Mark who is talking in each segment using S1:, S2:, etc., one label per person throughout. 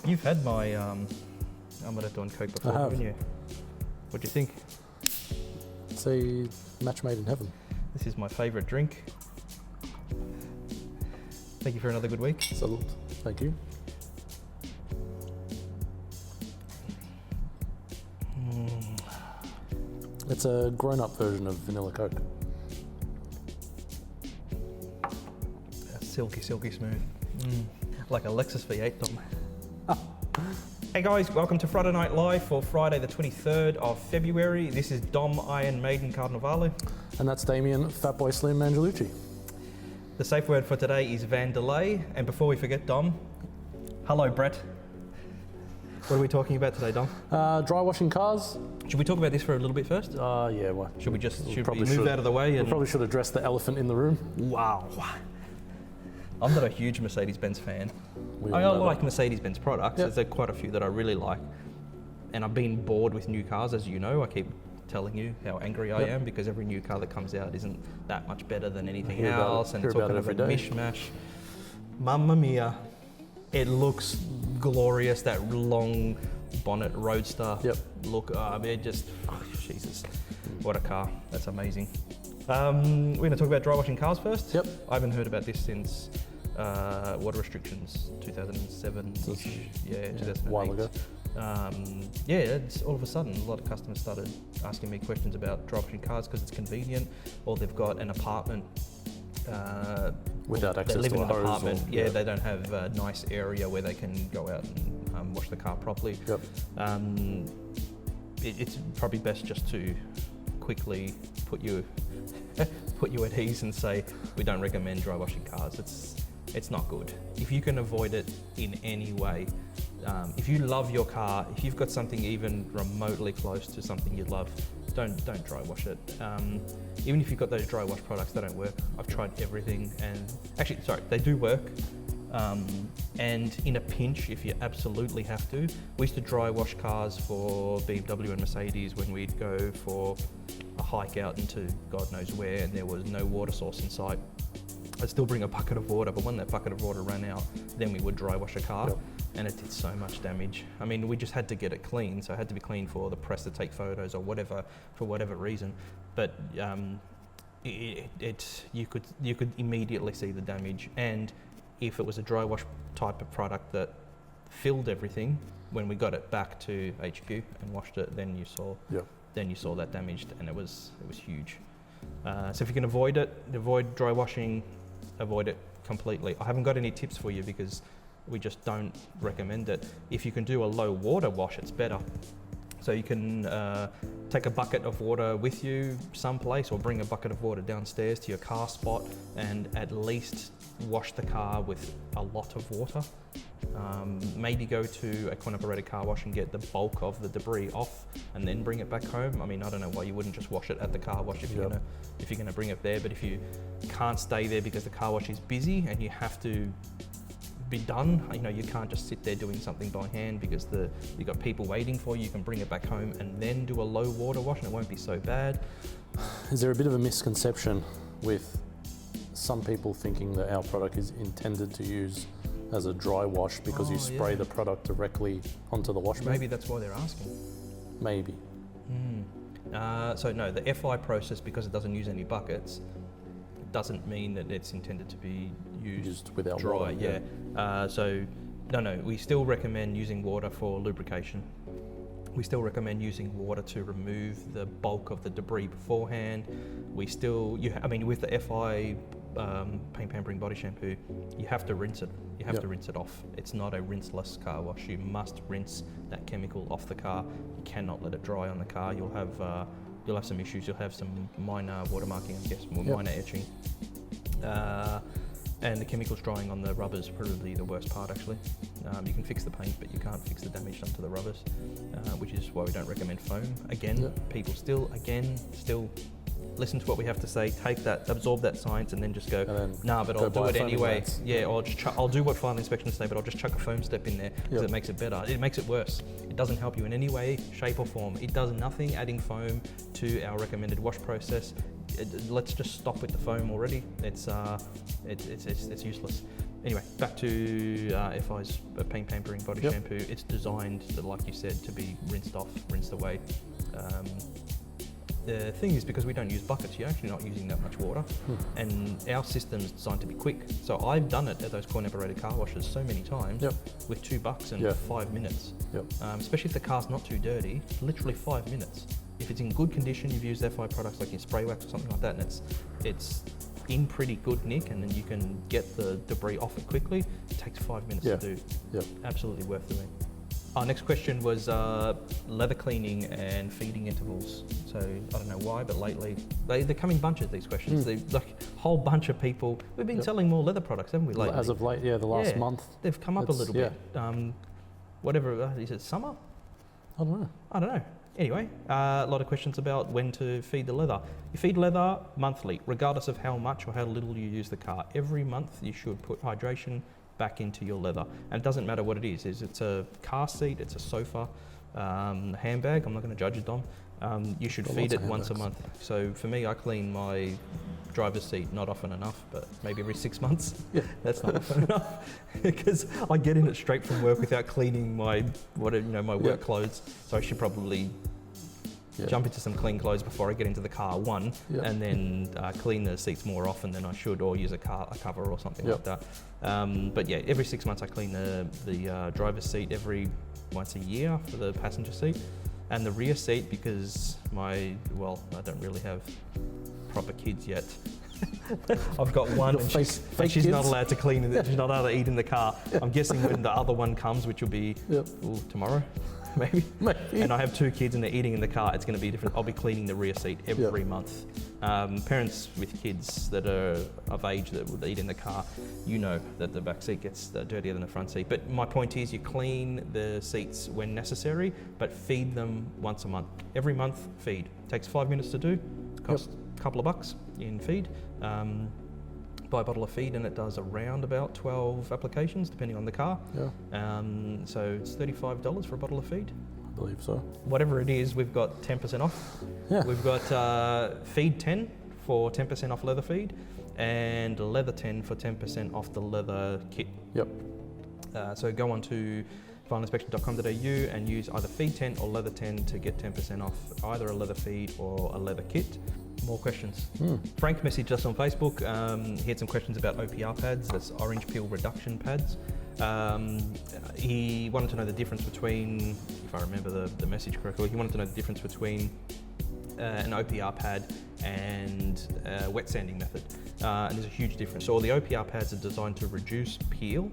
S1: You've had my Amaretto and Coke before, haven't you? What do you think?
S2: It's a match made in heaven.
S1: This is my favourite drink. Thank you for another good week.
S2: Salute. Thank you. It's a grown-up version of vanilla Coke.
S1: Silky, silky smooth. Like a Lexus V8, Dom. Hey guys, welcome to Friday Night Live for Friday the 23rd of February. This is Dom, Iron Maiden, Carnivale.
S2: And that's Damian, Fatboy Slim Angelucci.
S1: The safe word for today is Vandelay. And before we forget, Dom, hello Brett. What are we talking about today, Dom?
S2: Dry washing cars.
S1: Should we talk about this for a little bit first?
S2: Yeah, why?
S1: Should we move out of the way?
S2: We probably should address the elephant in the room.
S1: Wow. I'm not a huge Mercedes-Benz fan. I like Mercedes-Benz products.
S2: Yep.
S1: There's quite a few that I really like. And I've been bored with new cars, as you know. I keep telling you how angry I am because every new car that comes out isn't that much better than anything else. And it's all kind of a mishmash. Mamma mia. It looks glorious, that long bonnet roadster look. Jesus, what a car. That's amazing. We're going to talk about dry washing cars first.
S2: Yep.
S1: I haven't heard about this since water restrictions, 2007. Yeah, 2008.
S2: A while ago.
S1: It's all of a sudden a lot of customers started asking me questions about dry washing cars because it's convenient, or they've got an apartment
S2: without access
S1: they live
S2: to
S1: in an
S2: a hose.
S1: apartment. They don't have a nice area where they can go out and wash the car properly.
S2: Yep.
S1: It's probably best just to quickly put you at ease and say we don't recommend dry washing cars. It's not good. If you can avoid it in any way, if you love your car, if you've got something even remotely close to something you love, don't dry wash it. Even if you've got those dry wash products, they don't work. I've tried everything, and actually, sorry, they do work. And in a pinch, if you absolutely have to, we used to dry wash cars for BMW and Mercedes when we'd go for a hike out into God knows where, and there was no water source in sight. I'd still bring a bucket of water, but when that bucket of water ran out, then we would dry wash a car, and it did so much damage. I mean, we just had to get it clean, so it had to be clean for the press to take photos or whatever, for whatever reason. But you could immediately see the damage, and if it was a dry wash type of product that filled everything, when we got it back to HQ and washed it, then you saw that damaged, and it was huge. So if you can avoid dry washing, avoid it completely. I haven't got any tips for you because we just don't recommend it. If you can do a low water wash, it's better. So you can take a bucket of water with you someplace, or bring a bucket of water downstairs to your car spot and at least wash the car with a lot of water. Maybe go to a coin-operated car wash and get the bulk of the debris off and then bring it back home. I mean, I don't know why you wouldn't just wash it at the car wash if you're gonna bring it there, but if you can't stay there because the car wash is busy and you have to be done, you can't just sit there doing something by hand because you've got people waiting for you. You can bring it back home and then do a low water wash and it won't be so bad.
S2: Is there a bit of a misconception with some people thinking that our product is intended to use as a dry wash because you spray the product directly onto the wash mat?
S1: Maybe that's why they're asking.
S2: Maybe.
S1: So no, the FI process, because it doesn't use any buckets, doesn't mean that it's intended to be used
S2: without
S1: dry.
S2: water.
S1: So no, we still recommend using water for lubrication. We still recommend using water to remove the bulk of the debris beforehand. With the FI paint pampering body shampoo, you have to rinse it. You have to rinse it off. It's not a rinseless car wash. You must rinse that chemical off the car. You cannot let it dry on the car. You'll have some issues. You'll have some minor watermarking, I guess, minor etching. And the chemicals drying on the rubbers is probably the worst part, actually. You can fix the paint, but you can't fix the damage done to the rubbers, which is why we don't recommend foam. Again, people still listen to what we have to say, take that, absorb that science, and then just go, but I'll do it anyway. Or I'll do what final inspections say, but I'll just chuck a foam step in there because it makes it better. It makes it worse. It doesn't help you in any way, shape or form. It does nothing adding foam to our recommended wash process. Let's just stop with the foam already. It's useless. Anyway, back to FI's Paint Pampering Body Shampoo. It's designed, like you said, to be rinsed off, rinsed away. The thing is, because we don't use buckets, you're actually not using that much water, and our system's designed to be quick. So I've done it at those coin-operated car washes so many times with $2 and 5 minutes. Especially if the car's not too dirty, literally 5 minutes. If it's in good condition, you've used FI products like your spray wax or something like that, and it's in pretty good nick, and then you can get the debris off it quickly. It takes 5 minutes to do. Absolutely worth doing. Our next question was leather cleaning and feeding intervals. So I don't know why, but lately they come in bunches, these questions. They like a whole bunch of people. We've been selling more leather products, haven't we, lately?
S2: As of late, the last month.
S1: They've come up a little bit. Whatever, is it summer?
S2: I don't know.
S1: Anyway, a lot of questions about when to feed the leather. You feed leather monthly, regardless of how much or how little you use the car. Every month you should put hydration back into your leather. And it doesn't matter what it is. It's a car seat, it's a sofa, handbag. I'm not going to judge it, Dom. You should feed it once a month. So for me, I clean my driver's seat not often enough, but maybe every 6 months. That's not often enough because I get in it straight from work without cleaning my work clothes. So I should probably jump into some clean clothes before I get into the car, and then clean the seats more often than I should, or use a cover or something like that. But yeah, every 6 months I clean the driver's seat, every once a year for the passenger seat, and the rear seat, because I don't really have proper kids yet. I've got one, and she's not allowed to clean it. She's not allowed to eat in the car. I'm guessing when the other one comes, which will be tomorrow. Maybe. And I have 2 kids and they're eating in the car. It's going to be different. I'll be cleaning the rear seat every month. Parents with kids that are of age that would eat in the car, you know that the back seat gets dirtier than the front seat. But my point is, you clean the seats when necessary, but feed them once a month. Every month, feed. Takes 5 minutes to do. Costs a couple of bucks in feed. Buy a bottle of feed and it does around about 12 applications depending on the car. So it's $35 for a bottle of feed.
S2: I believe so.
S1: Whatever it is, we've got 10% off. We've got feed 10 for 10% off leather feed, and leather 10 for 10% off the leather kit. So go on to finalinspection.com.au and use either feed 10 or leather 10 to get 10% off either a leather feed or a leather kit. More questions. Frank messaged us on Facebook. He had some questions about OPR pads, that's orange peel reduction pads. He wanted to know the difference between, if I remember the message correctly, he wanted to know the difference between an OPR pad and a wet sanding method. And there's a huge difference. So all the OPR pads are designed to reduce peel,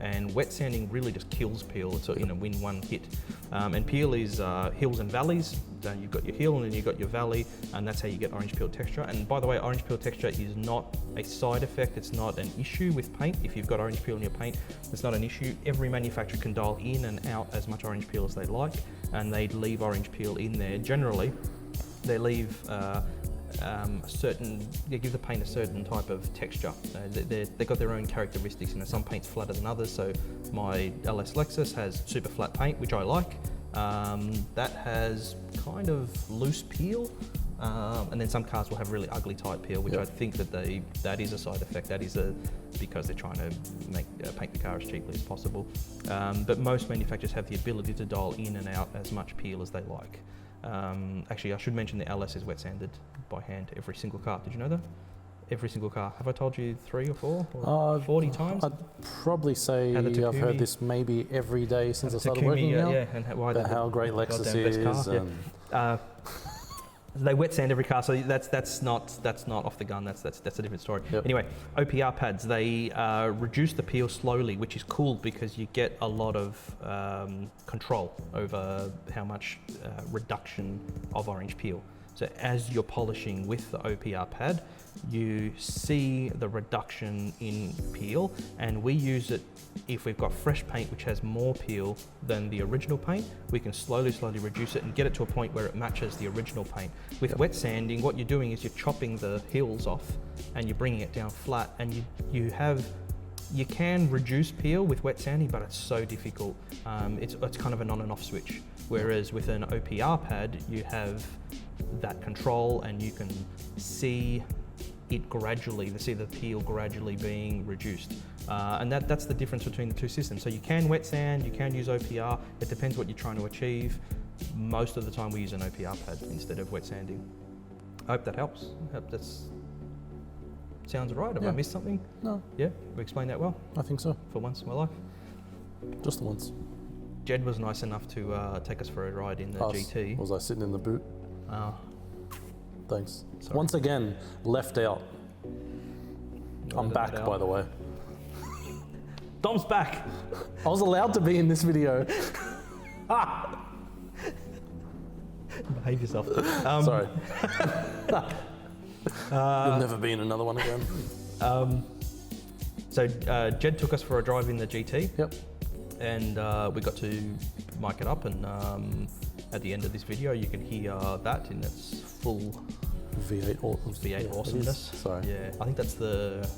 S1: and wet sanding really just kills peel. It's in a win-one hit. And peel is hills and valleys. Then you've got your hill and then you've got your valley, and that's how you get orange peel texture. And by the way, orange peel texture is not a side effect. It's not an issue with paint. If you've got orange peel in your paint, it's not an issue. Every manufacturer can dial in and out as much orange peel as they like, and they leave orange peel in there. Generally, they leave they give the paint a certain type of texture. They've got their own characteristics, and some paint's flatter than others. So my LS Lexus has super flat paint, which I like. That has kind of loose peel, and then some cars will have really ugly tight peel, which I think that is a side effect. That is because they're trying to paint the car as cheaply as possible. But most manufacturers have the ability to dial in and out as much peel as they like. Actually, I should mention the LS is wet sanded by hand every single car. Did you know that? Every single car. Have I told you 3 or 4 or 40 times?
S2: I'd probably say I've heard this maybe every day since I started working now.
S1: And
S2: how great Lexus is.
S1: They wet sand every car, so that's not off the gun. That's a different story. Anyway, OPR pads, they reduce the peel slowly, which is cool because you get a lot of control over how much reduction of orange peel. So as you're polishing with the OPR pad, you see the reduction in peel, and we use it if we've got fresh paint which has more peel than the original paint. We can slowly reduce it and get it to a point where it matches the original paint. With wet sanding, what you're doing is you're chopping the hills off and you're bringing it down flat, and you can reduce peel with wet sanding, but it's so difficult. It's kind of an on and off switch. Whereas with an OPR pad, you have that control and you can see the peel gradually being reduced. And that's the difference between the two systems. So you can wet sand, you can use OPR. It depends what you're trying to achieve. Most of the time we use an OPR pad instead of wet sanding. I hope that helps. I hope that's sounds right. Have I missed something?
S2: No.
S1: Yeah, we explained that well.
S2: I think so.
S1: For once in my life.
S2: Just the once.
S1: Jed was nice enough to take us for a ride in the GT.
S2: Was I sitting in the boot? Thanks.
S1: Sorry.
S2: Once again, left out. I'm back, by the way.
S1: Dom's back.
S2: I was allowed to be in this video.
S1: Behave yourself.
S2: Sorry. You'll never be in another one again.
S1: So Jed took us for a drive in the GT.
S2: Yep.
S1: And we got to mic it up, and at the end of this video you can hear that in its full
S2: V8
S1: awesomeness.
S2: Sorry.
S1: Yeah, I think that's the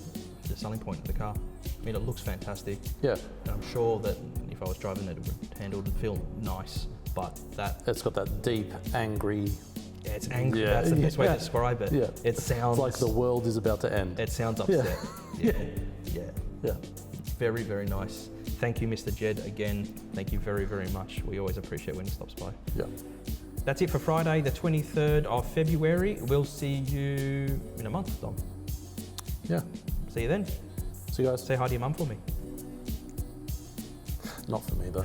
S1: selling point of the car. I mean, it looks fantastic.
S2: Yeah.
S1: And I'm sure that if I was driving it, it would handle and feel nice, but that...
S2: It's got that deep, angry...
S1: Yeah, it's angry. Yeah. That's the best way to describe it.
S2: Yeah.
S1: It sounds...
S2: It's like the world is about to end.
S1: It sounds upset. Yeah.
S2: Yeah.
S1: Very, very nice. Thank you, Mr. Jed, again. Thank you very, very much. We always appreciate when he stops by.
S2: Yeah.
S1: That's it for Friday, the 23rd of February. We'll see you in a month, Dom.
S2: Yeah.
S1: See you then.
S2: See you guys.
S1: Say hi to your mum for me.
S2: Not for me, though.